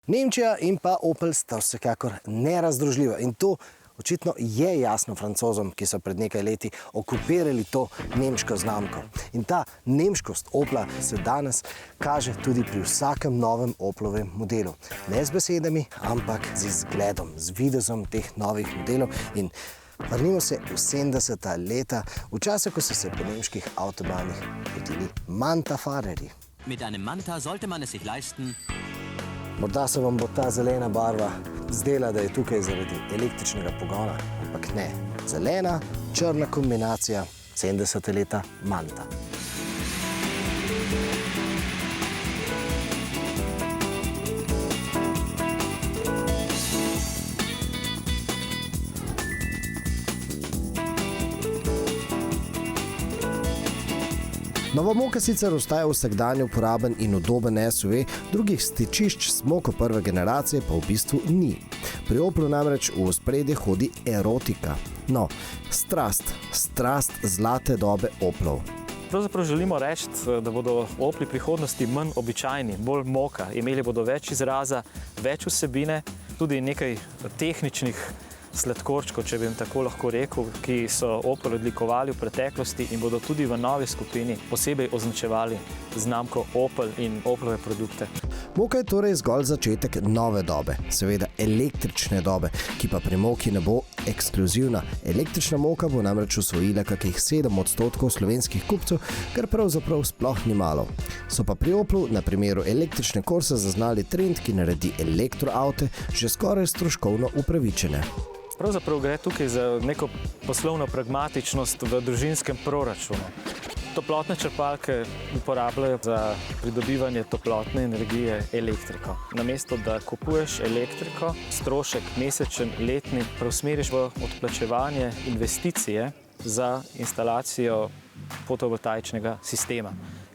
Nemčija in pa Opel sta vsekakor nerazdružljiva in to očitno je jasno Francozom, ki so pred nekaj leti okupirali to nemško znamko. In ta nemškost Opla se danes kaže tudi pri vsakem novem Oplovem modelu. Ne z besedami, ampak z izgledom, z videzom teh novih modelov. In vrnimo se v 70. leta, v času, ko so se po nemških avtobanih potili Manta-Fahrerji. Mit einem Manta sollte man es sich leisten. Morda se vam bo ta zelena barva zdela, da je tukaj zaradi električnega pogona, ampak ne. Zelena, črna kombinacija 70. leta Manta. Nova moka sicer ostaja vsakdanje uporaben in udoben SUV, drugih stičišč s moko prve generacije pa v bistvu ni. Pri Oplu namreč v ospredje hodi erotika. No, strast zlate dobe Oplov. Pravzaprav želimo reči, da bodo Opli prihodnosti manj običajni, bolj moka. Imeli bodo več izraza, več vsebine, tudi nekaj tehničnih sladkorčkov, če bi jim tako lahko rekel, ki so Opel odlikovali v preteklosti in bodo tudi v novi skupini posebej označevali znamko Opel in Oplove produkte. Moka je torej zgolj začetek nove dobe, seveda električne dobe, ki pa pri moki ne bo ekskluzivna. Električna moka bo namreč osvojila kakih 7% slovenskih kupcev, kar pravzaprav sploh ni malo. So pa pri Oplu na primeru električne Corse zaznali trend, ki naredi elektroavte že skoraj stroškovno upravičene. Pravzaprav gre tukaj za neko poslovno pragmatičnost v družinskem proračunu. Toplotne črpalke uporabljajo za pridobivanje toplotne energije elektriko. Namesto da kupuješ elektriko, strošek mesečen, letni, preusmeriš v odplačevanje investicije za instalacijo fotovoltaičnega sistema.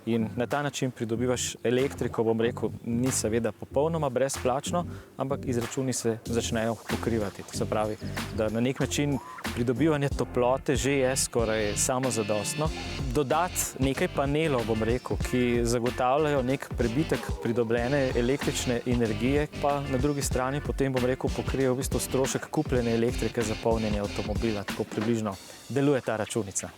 In na ta način pridobivaš elektriko, bom rekel, ni seveda popolnoma brezplačno, ampak izračuni se začnejo pokrivati. To se pravi, da na nek način pridobivanje toplote že je skoraj samozadostno. Dodati nekaj panelov, bom rekel, ki zagotavljajo nek prebitek pridobljene električne energije, pa na drugi strani potem, bom rekel, pokrijejo v bistvu strošek kupljene elektrike za polnjenje avtomobila. Tako približno deluje ta računica.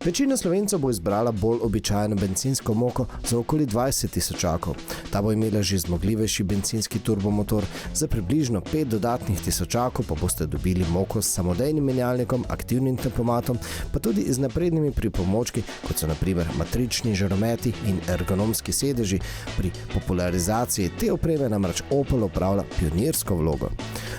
Večina Slovencev bo izbrala bolj običajno bencinsko moko za okoli 20 tisočakov. Ta bo imela že zmogljivejši bencinski turbomotor, za približno 5 dodatnih tisočakov pa boste dobili moko s samodejnim menjalnikom, aktivnim tempomatom, pa tudi z naprednimi pripomočki, kot so na primer matrični žarometi in ergonomski sedeži. Pri popularizaciji te opreme namreč Opel opravlja pionirsko vlogo.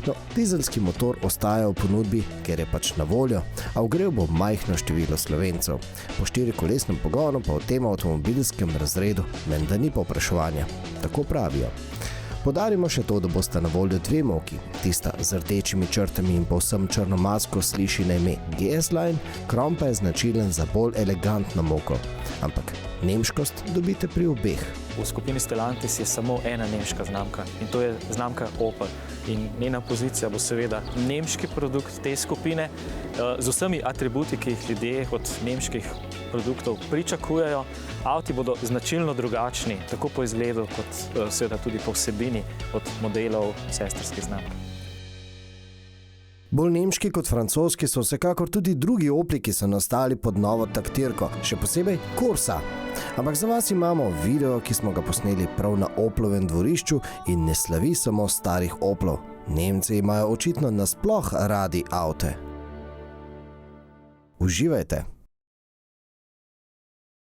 No, dizelski motor ostaja v ponudbi, ker je pač na voljo, a ogrel bo majhno število Slovencev. Po 4-kolesnem pogonu pa v tem avtomobilskem razredu menda ni povpraševanja. Tako pravijo. Podarimo še to, da bosta na voljo dve moki. Tista z rdečimi črtami in povsem črno masko sliši na ime GS-Line, krom pa je značilen za bolj elegantno moko. Ampak nemškost dobite pri obeh. V skupini Stellantis je samo ena nemška znamka in to je znamka Opel. In njena pozicija bo seveda nemški produkt te skupine z vsemi atributi, ki jih ljudje od nemških produktov pričakujejo. Avti bodo značilno drugačni, tako po izgledu kot seveda tudi po vsebini od modelov sestrskih znamk. Bolj nemški kot francoski so vsekakor tudi drugi Opli, ki so nastali pod novo taktirko, še posebej Corsa. Ampak za vas imamo video, ki smo ga posneli prav na Oplovem dvorišču in ne slavi samo starih Oplov. Nemci imajo očitno nasploh radi avte. Uživajte!